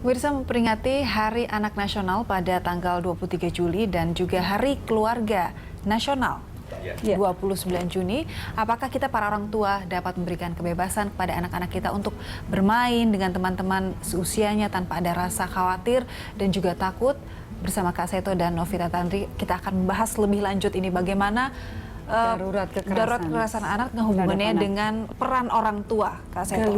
Pemirsa, memperingati Hari Anak Nasional pada tanggal 23 Juli dan juga Hari Keluarga Nasional 29 Juni, apakah kita para orang tua dapat memberikan kebebasan kepada anak-anak kita untuk bermain dengan teman-teman seusianya tanpa ada rasa khawatir dan juga takut? Bersama Kak Seto dan Novita Tandri, kita akan membahas lebih lanjut ini bagaimana darurat kekerasan anak dan hubungannya dengan peran orang tua, Kak Seto.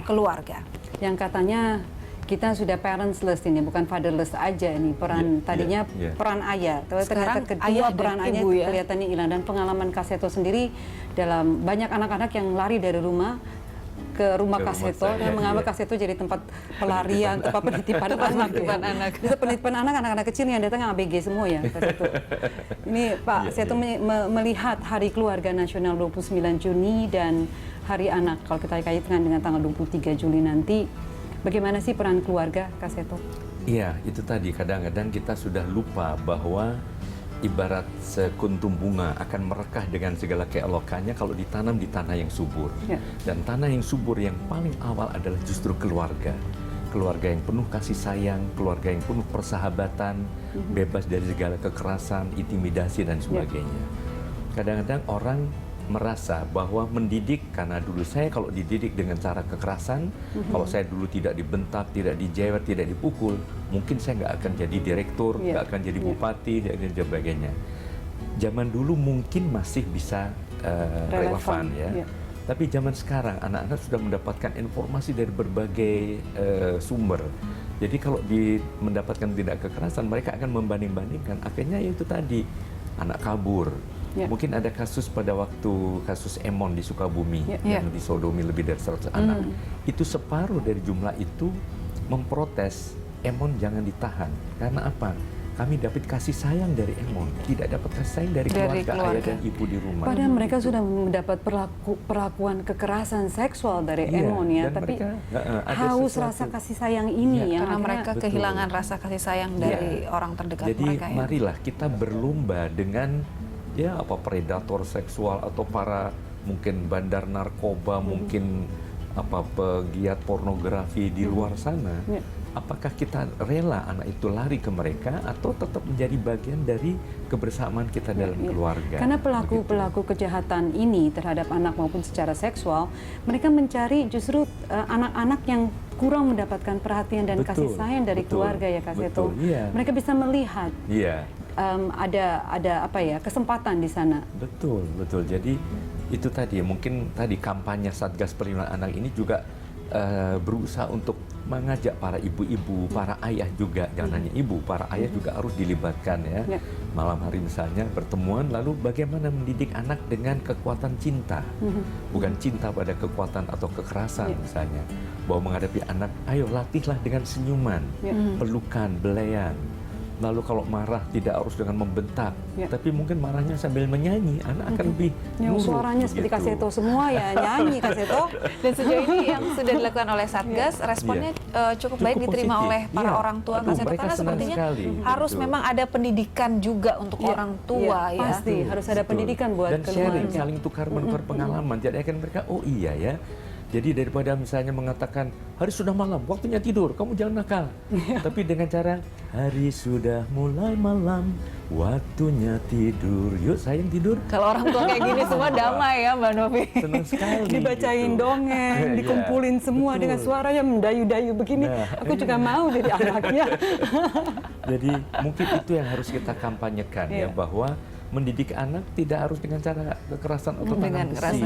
Keluarga. Yang katanya kita sudah parentless ini, bukan fatherless aja ini. Peran tadinya peran ayah, tapi ternyata kedua peran ayah kelihatannya hilang. Dan pengalaman Kak Seto sendiri dalam banyak anak-anak yang lari dari rumah ke rumah Kak Seto dan mengambil Kak Seto jadi tempat pelarian, tempat penitipan anak. Bisa penitipan anak-anak kecil yang datang ABG semua ya, Kak Seto. Ini Pak Seto melihat Hari Keluarga Nasional 29 Juni dan Hari Anak, kalau kita kaitkan dengan tanggal 23 Juli nanti, bagaimana sih peran keluarga, Kak Seto? Iya, itu tadi kadang-kadang kita sudah lupa bahwa ibarat sekuntum bunga akan merekah dengan segala keelokannya kalau ditanam di tanah yang subur. Dan tanah yang subur yang paling awal adalah justru keluarga. Keluarga yang penuh kasih sayang, keluarga yang penuh persahabatan, bebas dari segala kekerasan, intimidasi, dan sebagainya. Kadang-kadang orang merasa bahwa mendidik, karena dulu saya kalau dididik dengan cara kekerasan, kalau saya dulu tidak dibentak, tidak dijewer, tidak dipukul, mungkin saya nggak akan jadi direktur, nggak akan jadi bupati, dan sebagainya. Zaman dulu mungkin masih bisa relevan ya. Tapi zaman sekarang anak-anak sudah mendapatkan informasi dari berbagai sumber. Jadi kalau mendapatkan tindak kekerasan, mereka akan membanding-bandingkan. Akhirnya itu tadi, anak kabur. Mungkin ada kasus pada waktu kasus Emon di Sukabumi yang disodomi lebih dari 100 anak. Itu separuh dari jumlah itu memprotes Emon jangan ditahan. Karena apa? Kami dapat kasih sayang dari Emon, tidak dapat kasih sayang dari keluarga ayah dan ibu di rumah. Padahal mereka sudah mendapat perlakuan kekerasan seksual dari Emon ya, tapi haus rasa kasih sayang ini ya, karena mereka kehilangan rasa kasih sayang dari orang terdekat mereka. Jadi marilah kita berlomba dengan predator seksual atau para mungkin bandar narkoba, mungkin pegiat pornografi di luar sana. Apakah kita rela anak itu lari ke mereka atau tetap menjadi bagian dari kebersamaan kita dalam keluarga? Karena pelaku kejahatan ini terhadap anak maupun secara seksual, mereka mencari justru anak-anak yang kurang mendapatkan perhatian dan kasih sayang dari keluarga ya, Kak Seto. Mereka bisa melihat ada kesempatan di sana. Betul. Jadi itu tadi mungkin kampanye Satgas Perlindungan Anak ini juga berusaha untuk mengajak para ibu-ibu, para ayah juga, jangan hanya ibu, para ayah juga harus dilibatkan ya. Malam hari misalnya pertemuan, lalu bagaimana mendidik anak dengan kekuatan cinta, bukan cinta pada kekuatan atau kekerasan misalnya. Bahwa menghadapi anak, ayo latihlah dengan senyuman, pelukan, belayan. Lalu kalau marah tidak harus dengan membentak, tapi mungkin marahnya sambil menyanyi, anak akan lebih nurut. Suaranya seperti Kak Seto semua ya, nyanyi Kak Seto. Dan sejauh ini yang sudah dilakukan oleh Satgas, responnya cukup baik diterima oleh para orang tua, Kak Seto, karena sepertinya harus memang ada pendidikan juga untuk orang tua ya. Pasti harus ada pendidikan buat dan sharing, saling tukar menukar pengalaman. Jadi akan mereka, oh iya ya. Jadi daripada misalnya mengatakan, hari sudah malam, waktunya tidur, kamu jangan nakal. Tapi dengan cara, hari sudah mulai malam, waktunya tidur, yuk sayang tidur. Kalau orang tua kayak gini semua damai ya Mbak Novi. Senang sekali. Dibacain dongeng, dikumpulin semua dengan suara yang mendayu-dayu begini. Aku juga mau jadi anaknya. Jadi mungkin itu yang harus kita kampanyekan ya, bahwa mendidik anak tidak harus dengan cara kekerasan atau tangan besi.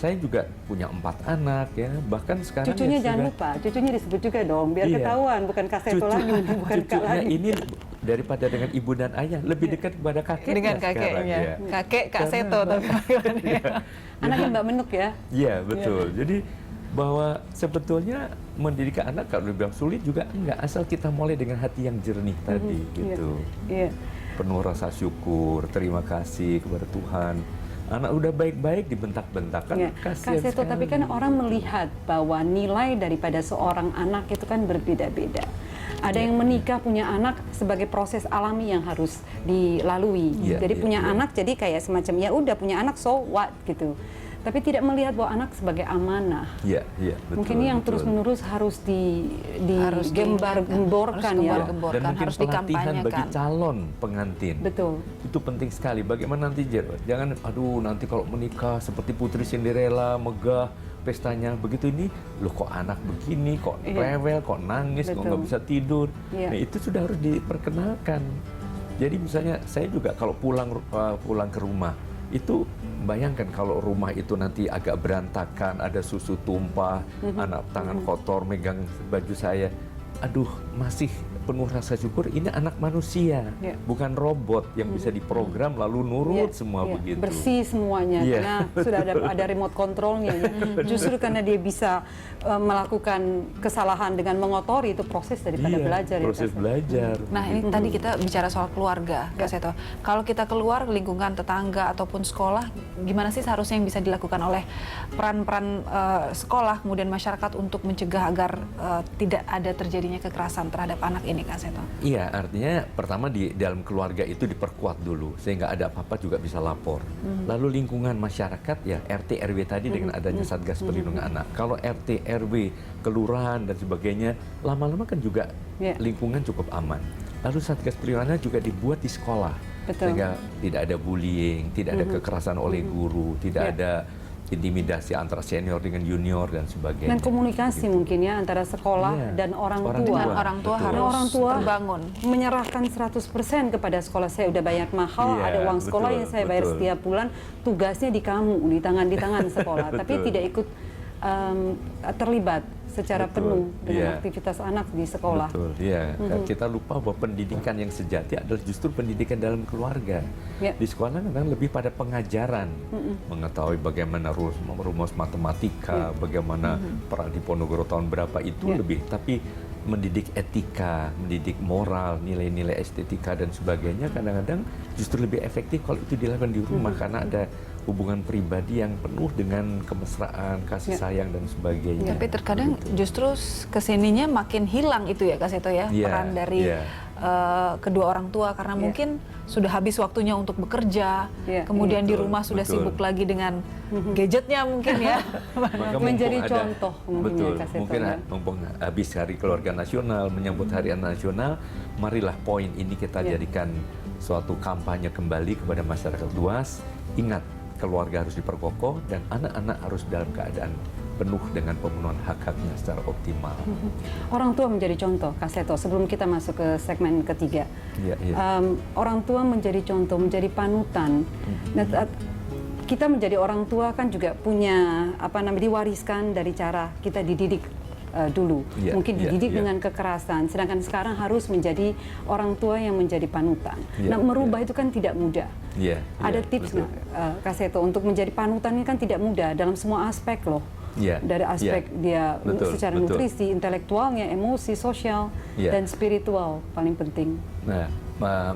Saya juga punya 4 anak ya, bahkan sekarang cucunya jangan lupa, cucunya disebut juga dong, biar ketahuan bukan Kak Seto lagi, bukan Kak lagi. Ini daripada dengan ibu dan ayah lebih dekat kepada kakek. Dengan kakeknya, kakek Kak Seto tapi anaknya Mbak Menuk ya. Iya betul. Jadi bahwa sebetulnya mendidik anak kalau dibilang sulit juga enggak, asal kita mulai dengan hati yang jernih tadi gitu. Penuh rasa syukur, terima kasih kepada Tuhan. Anak udah baik-baik dibentak-bentak kan kasihan. Kak Seto, tapi kan orang melihat bahwa nilai daripada seorang anak itu kan berbeda-beda. Ada yang menikah punya anak sebagai proses alami yang harus dilalui. Jadi punya anak jadi kayak semacam ya udah punya anak, so what gitu. tapi tidak melihat bahwa anak sebagai amanah. Iya, iya, betul. Mungkin ini yang terus-menerus harus digembar-gemborkan ya. Dan mungkin harus pelatihan bagi calon pengantin. Betul. Itu penting sekali. Bagaimana nanti, jangan, aduh nanti kalau menikah seperti Putri Cinderella, megah, pestanya begitu ini, loh kok anak begini, kok rewel, kok nangis, kok nggak bisa tidur. Nah itu sudah harus diperkenalkan. Jadi misalnya saya juga kalau pulang ke rumah, itu bayangkan kalau rumah itu nanti agak berantakan, ada susu tumpah, anak tangan kotor megang baju saya, aduh masih penuh rasa syukur, ini anak manusia, bukan robot yang bisa diprogram lalu nurut semua begitu. Bersih semuanya, karena sudah ada remote controlnya. Justru karena dia bisa melakukan kesalahan dengan mengotori, itu proses daripada belajar. Proses belajar. Nah ini tadi kita bicara soal keluarga, Kak Seto. Kalau kita keluar lingkungan tetangga ataupun sekolah, gimana sih seharusnya yang bisa dilakukan oleh peran-peran sekolah kemudian masyarakat untuk mencegah agar tidak ada terjadinya kekerasan terhadap anak ini, Kak Seto? Iya, artinya pertama di dalam keluarga itu diperkuat dulu sehingga ada apa-apa juga bisa lapor. Lalu lingkungan masyarakat ya RT RW tadi dengan adanya Satgas Perlindungan Anak. Kalau RT RW, kelurahan dan sebagainya, lama-lama kan juga lingkungan cukup aman. Lalu Satgas Perlindungan Anak juga dibuat di sekolah. Sehingga tidak ada bullying, tidak ada kekerasan oleh guru, tidak ada intimidasi antara senior dengan junior dan sebagainya. Dan komunikasi mungkin ya antara sekolah dan orang tua. Orang tua harus terbangun. Menyerahkan 100% kepada sekolah. Saya udah bayar mahal, ada uang sekolah yang saya bayar setiap bulan, tugasnya di kamu, di tangan sekolah. Tapi tidak ikut terlibat secara penuh dengan aktivitas anak di sekolah. Betul, iya. Kita lupa bahwa pendidikan yang sejati adalah justru pendidikan dalam keluarga. Di sekolah kan lebih pada pengajaran, mengetahui bagaimana rumus matematika, bagaimana peran Diponegoro tahun berapa itu lebih, tapi mendidik etika, mendidik moral, nilai-nilai estetika dan sebagainya kadang-kadang justru lebih efektif kalau itu dilakukan di rumah karena ada hubungan pribadi yang penuh dengan kemesraan, kasih sayang dan sebagainya. Tapi terkadang justru kesininya makin hilang itu ya Kak Seto ya, peran dari kedua orang tua karena mungkin sudah habis waktunya untuk bekerja, kemudian di rumah sudah sibuk lagi dengan gadgetnya mungkin ya. Menjadi contoh mungkin mumpung habis Hari Keluarga Nasional, menyambut Hari Anak Nasional, marilah poin ini kita jadikan suatu kampanye kembali kepada masyarakat luas. Ingat, keluarga harus diperkokoh dan anak-anak harus dalam keadaan penuh dengan pemenuhan hak-haknya secara optimal. Orang tua menjadi contoh, Kak Seto, sebelum kita masuk ke segmen ketiga. Orang tua menjadi contoh, menjadi panutan. Nah, kita menjadi orang tua kan juga punya diwariskan dari cara kita dididik dulu. Mungkin dididik dengan kekerasan, sedangkan sekarang harus menjadi orang tua yang menjadi panutan. Nah, merubah itu kan tidak mudah. Ada tips nggak, Kak Seto, untuk menjadi panutan ini kan tidak mudah dalam semua aspek loh. Dari aspek dia secara nutrisi, intelektualnya, emosi, sosial, dan spiritual paling penting. Nah,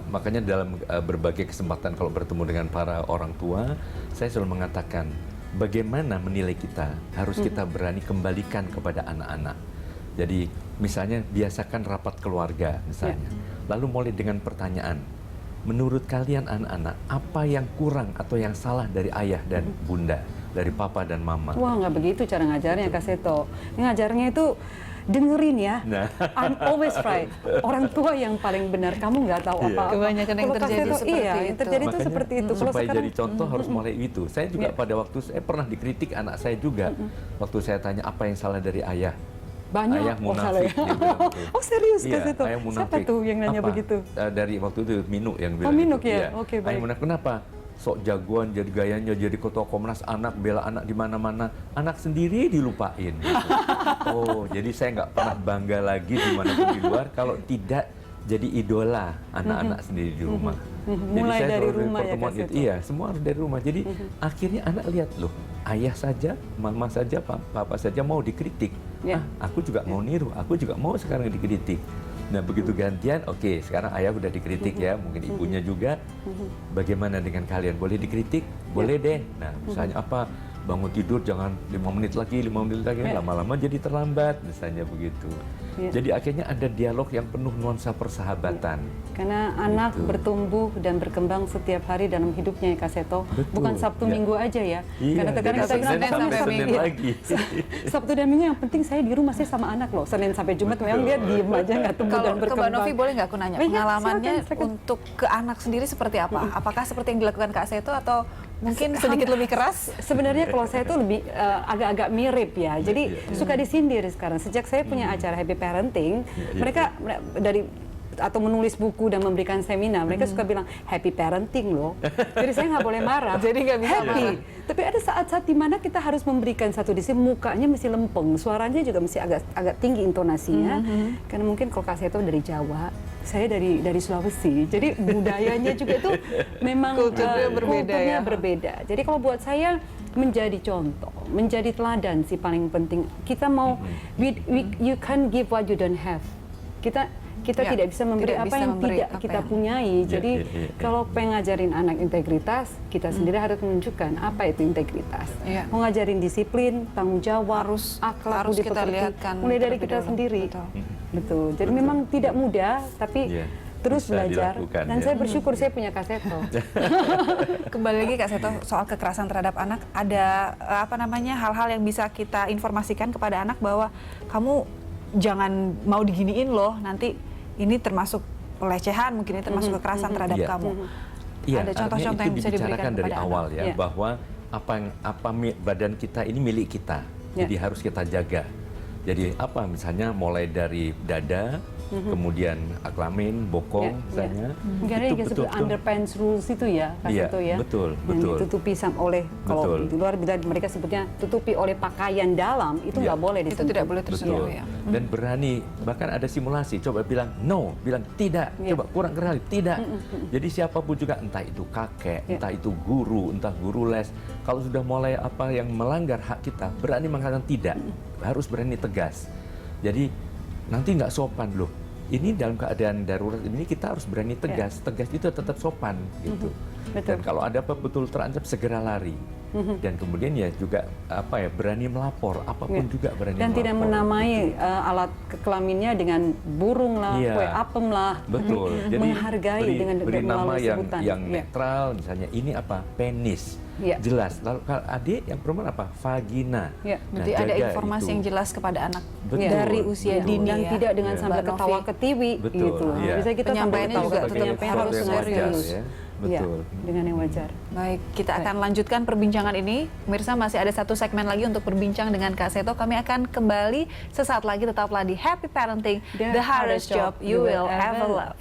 makanya dalam berbagai kesempatan kalau bertemu dengan para orang tua, saya selalu mengatakan bagaimana menilai kita harus kita berani kembalikan kepada anak-anak. Jadi misalnya biasakan rapat keluarga misalnya, lalu mulai dengan pertanyaan, menurut kalian anak-anak apa yang kurang atau yang salah dari ayah dan bunda, dari papa dan mama? Wah, nggak begitu cara ngajarnya, Kak Seto. Ngajarnya itu dengerin ya. I'm always right. Orang tua yang paling benar, kamu nggak tahu apa-apa. Kebanyakan yang terjadi seperti itu. Yang terjadi itu seperti itu. Supaya jadi contoh harus mulai itu. Saya juga pada waktu saya pernah dikritik anak saya juga. Waktu saya tanya apa yang salah dari ayah. Banyak. Ayah munafik. Oh serius, Kak Seto? Ayah munafik. Siapa tuh yang nanya begitu? Dari waktu itu Minu yang bilang. Oh, Minu ya? Oke, baik. Ayah munafik kenapa? Sok jagoan, jadi gayanya, jadi ketua Komnas Anak, bela anak di mana-mana, anak sendiri dilupain. Gitu. Oh, jadi saya nggak pernah bangga lagi dimanapun di luar kalau tidak jadi idola anak-anak sendiri di rumah. Mulai jadi saya dari rumah ya, Kak Seto? Iya, semua harus dari rumah. Jadi akhirnya anak lihat loh, ayah saja, mama saja, papa saja mau dikritik. Aku juga mau niru, aku juga mau sekarang dikritik. Nah begitu gantian, oke, sekarang ayah udah dikritik ya, mungkin ibunya juga. Bagaimana dengan kalian? Boleh dikritik? Boleh deh. Nah misalnya apa? bangun tidur jangan 5 menit lagi, lama-lama jadi terlambat misalnya begitu. Jadi akhirnya ada dialog yang penuh nuansa persahabatan. Karena anak bertumbuh dan berkembang setiap hari dalam hidupnya ya Kak Seto. Bukan Sabtu Minggu aja ya. Karena terkadang kita bilang Senin lagi. Sabtu dan Minggu yang penting saya di rumah sih sama anak loh. Senin sampai Jumat memang dia diem aja nggak tumbuh dan berkembang. Kalau Mbak Novi boleh nggak aku nanya pengalamannya untuk ke anak sendiri seperti apa? Apakah seperti yang dilakukan Kak Seto atau mungkin sedikit lebih keras? Sebenarnya kalau saya tuh lebih agak-agak mirip ya. Jadi suka disindir sekarang. Sejak saya punya acara Happy Parenting, mereka dari atau menulis buku dan memberikan seminar, mereka suka bilang happy parenting loh. Jadi saya nggak boleh marah. Jadi nggak bisa happy. marah. Tapi ada saat-saat di mana kita harus memberikan satu disi, mukanya mesti lempeng, suaranya juga mesti agak tinggi intonasinya. Karena mungkin kalau Kak Seto dari Jawa, saya dari Sulawesi. Jadi budayanya juga itu memang kulturnya berbeda. Jadi kalau buat saya menjadi contoh, menjadi teladan sih paling penting. Kita mau you can't give what you don't have. Kita tidak bisa memberi apa yang tidak kita punyai. Jadi kalau pengen ngajarin anak integritas, kita sendiri harus menunjukkan apa itu integritas. Mau ngajarin disiplin, tanggung jawab, akhlak, harus kita lihatkan mulai dari kita sendiri. Betul. Jadi memang tidak mudah, tapi terus belajar. Dan saya bersyukur saya punya Kak Seto. Kembali lagi Kak Seto, soal kekerasan terhadap anak, ada hal-hal yang bisa kita informasikan kepada anak bahwa kamu jangan mau diginiin loh, nanti ini termasuk pelecehan, mungkin ini termasuk kekerasan terhadap kamu. Ada contoh-contoh yang bisa diberikan dari kepada awal anak. Bahwa badan kita ini milik kita, jadi harus kita jaga. Jadi misalnya mulai dari dada, kemudian kelamin, bokong misalnya. Mungkin ada yang disebut underpants rules itu ya, Kak Seto ya. Betul. Yang ditutupi oleh, kalau di luar mereka sebutnya tutupi oleh pakaian dalam, itu nggak boleh disentuh. Itu tidak boleh tersentuh ya. Dan berani, bahkan ada simulasi, coba bilang no, bilang tidak, coba kurang kali, tidak. Jadi siapapun juga, entah itu kakek, entah itu guru, entah guru les, kalau sudah mulai yang melanggar hak kita, berani mengatakan tidak, harus berani tegas. Jadi nanti nggak sopan loh. Ini dalam keadaan darurat ini kita harus berani tegas. Tegas itu tetap sopan gitu. Dan kalau ada betul terancam segera lari. Dan kemudian ya juga berani melapor, apapun juga berani melapor. Dan tidak menamai alat kelaminnya dengan burung lah, kue apem lah. Betul. Jadi menghargai beri nama sebutan yang netral, misalnya ini penis. Jelas. Lalu kalau adik yang perempuan vagina. Berarti ada informasi yang jelas kepada anak dari usia dini dan tidak dengan sambil ketawa ketiwi gitu. Bisa kita penyampaiannya juga tetap harus serius. Betul. Dengan yang wajar. Baik, kita akan lanjutkan perbincangan ini. Pemirsa, masih ada satu segmen lagi untuk berbincang dengan Kak Seto. Kami akan kembali sesaat lagi, tetaplah di Happy Parenting, the hardest job you will ever love.